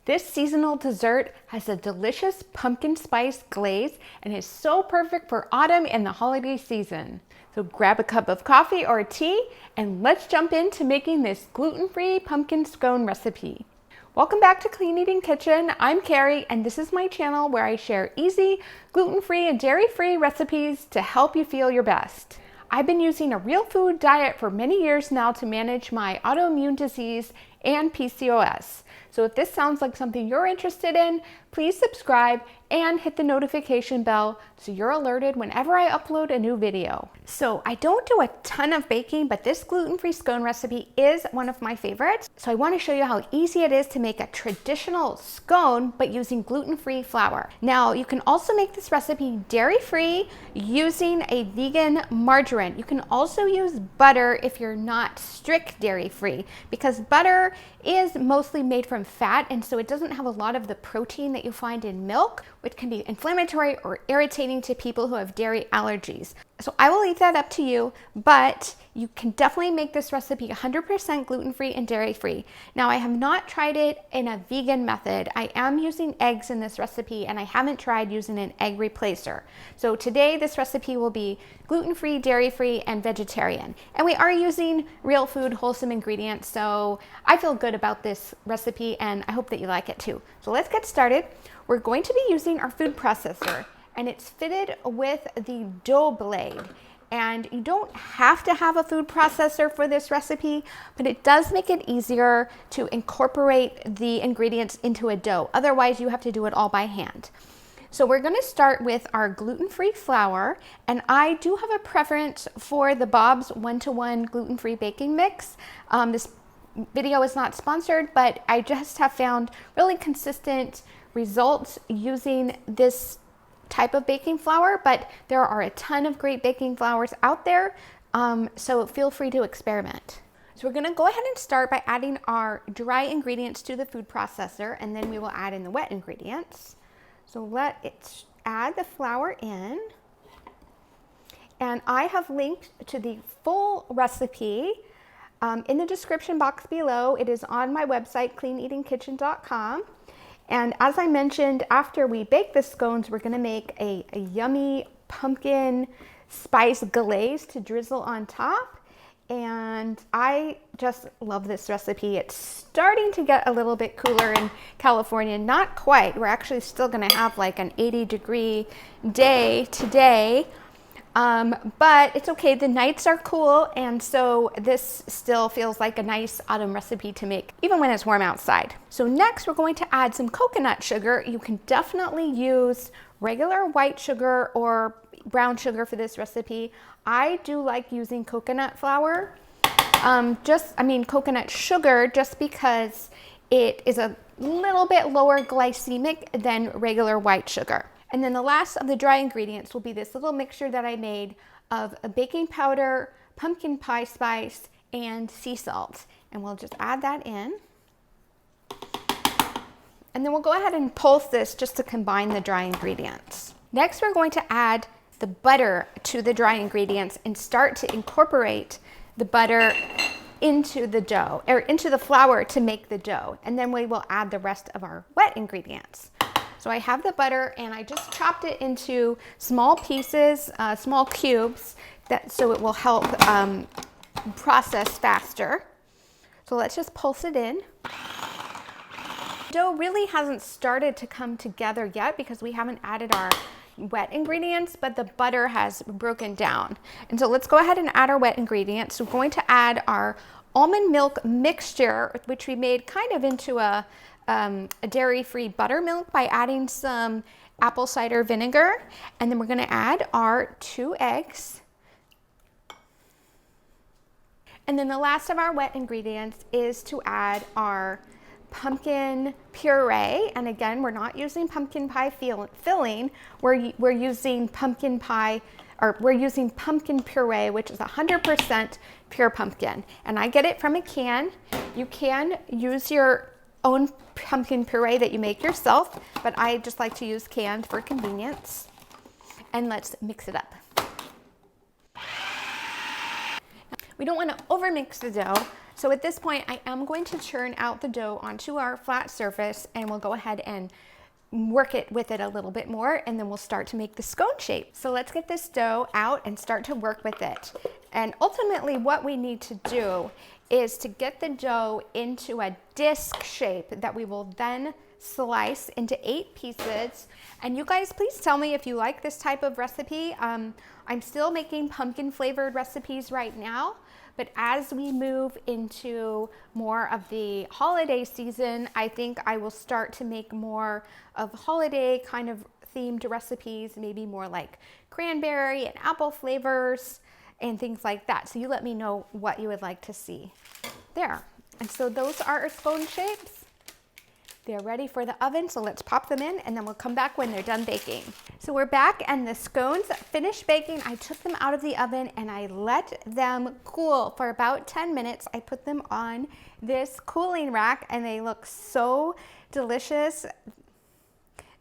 This seasonal dessert has a delicious pumpkin spice glaze and is so perfect for autumn and the holiday season. So grab a cup of coffee or tea and let's jump into making this gluten-free pumpkin scone recipe. Welcome back to Clean Eating Kitchen. I'm Carrie and this is my channel where I share easy, gluten-free and dairy-free recipes to help you feel your best. I've been using a real food diet for many years now to manage my autoimmune disease and PCOS. So if this sounds like something you're interested in, please subscribe and hit the notification bell so you're alerted whenever I upload a new video. So I don't do a ton of baking, but this gluten-free scone recipe is one of my favorites. So I want to show you how easy it is to make a traditional scone, but using gluten-free flour. Now you can also make this recipe dairy-free using a vegan margarine. You can also use butter if you're not strict dairy-free, because butter is mostly made from fat, and so it doesn't have a lot of the protein that you find in milk, which can be inflammatory or irritating to people who have dairy allergies. So I will leave that up to you, but you can definitely make this recipe 100% gluten-free and dairy-free. Now, I have not tried it in a vegan method. I am using eggs in this recipe, and I haven't tried using an egg replacer. So today, this recipe will be gluten-free, dairy-free, and vegetarian. And we are using real food, wholesome ingredients, so I feel good about this recipe, and I hope that you like it too. So let's get started. We're going to be using our food processor, and it's fitted with the dough blade. And you don't have to have a food processor for this recipe, but it does make it easier to incorporate the ingredients into a dough. Otherwise, you have to do it all by hand. So we're going to start with our gluten-free flour, and I do have a preference for the Bob's 1-to-1 gluten-free baking mix. This video is not sponsored, but I just have found really consistent results using this type of baking flour, but there are a ton of great baking flours out there, so feel free to experiment. So we're going to go ahead and start by adding our dry ingredients to the food processor, and then we will add in the wet ingredients. So let it add the flour in, and I have linked to the full recipe in the description box below. It is on my website, cleaneatingkitchen.com. And as I mentioned, after we bake the scones, we're going to make a yummy pumpkin spice glaze to drizzle on top. And I just love this recipe. It's starting to get a little bit cooler in California. Not quite. We're actually still going to have like an 80-degree day today. But it's okay, the nights are cool, and so this still feels like a nice autumn recipe to make, even when it's warm outside. So next, we're going to add some coconut sugar. You can definitely use regular white sugar or brown sugar for this recipe. I do like using coconut flour, coconut sugar, just because it is a little bit lower glycemic than regular white sugar. And then the last of the dry ingredients will be this little mixture that I made of a baking powder, pumpkin pie spice, and sea salt. And we'll just add that in. And then we'll go ahead and pulse this just to combine the dry ingredients. Next, we're going to add the butter to the dry ingredients and start to incorporate the butter into the dough, or into the flour to make the dough. And then we will add the rest of our wet ingredients. So I have the butter, and I just chopped it into small pieces, small cubes, so it will help process faster. So let's just pulse it in. Dough really hasn't started to come together yet because we haven't added our wet ingredients, but the butter has broken down. And so let's go ahead and add our wet ingredients. So we're going to add our almond milk mixture, which we made kind of into a dairy-free buttermilk by adding some apple cider vinegar. And then we're going to add our 2 eggs. And then the last of our wet ingredients is to add our pumpkin puree. And again, we're not using pumpkin pie filling. We're using pumpkin pie, or we're using pumpkin puree, which is 100% pure pumpkin. And I get it from a can. You can use your own pumpkin puree that you make yourself, but I just like to use canned for convenience. And let's mix it up. We don't want to overmix the dough, So at this point, I am going to churn out the dough onto our flat surface, and we'll go ahead and work it with it a little bit more, and then we'll start to make the scone shape. So let's get this dough out and start to work with it. And ultimately what we need to do is to get the dough into a disc shape that we will then slice into 8 pieces. And you guys, please tell me if you like this type of recipe. I'm still making pumpkin flavored recipes right now, but as we move into more of the holiday season, I think I will start to make more of holiday kind of themed recipes, maybe more like cranberry and apple flavors and things like that. So you let me know what you would like to see there. And so those are our scone shapes. They're ready for the oven, so let's pop them in and then we'll come back when they're done baking. So we're back and the scones finished baking. I took them out of the oven and I let them cool for about 10 minutes. I put them on this cooling rack and they look so delicious.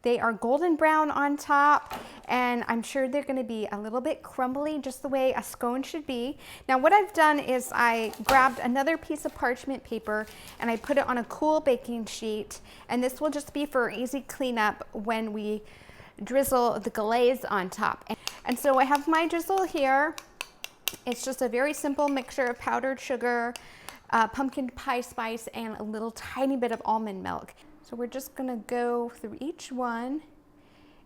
They are golden brown on top, and I'm sure they're gonna be a little bit crumbly, just the way a scone should be. Now what I've done is I grabbed another piece of parchment paper and I put it on a cool baking sheet, and this will just be for easy cleanup when we drizzle the glaze on top. And so I have my drizzle here. It's just a very simple mixture of powdered sugar, pumpkin pie spice, and a little tiny bit of almond milk. So we're just gonna go through each one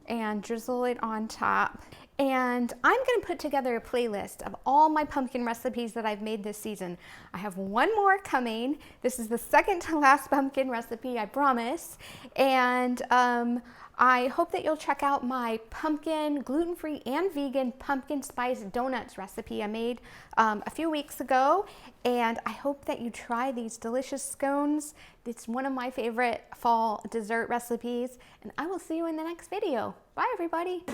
and drizzle it on top. And I'm gonna put together a playlist of all my pumpkin recipes that I've made this season. I have one more coming. This is the second to last pumpkin recipe, I promise. And I hope that you'll check out my pumpkin, gluten-free and vegan pumpkin spice donuts recipe I made a few weeks ago. And I hope that you try these delicious scones. It's one of my favorite fall dessert recipes. And I will see you in the next video. Bye, everybody.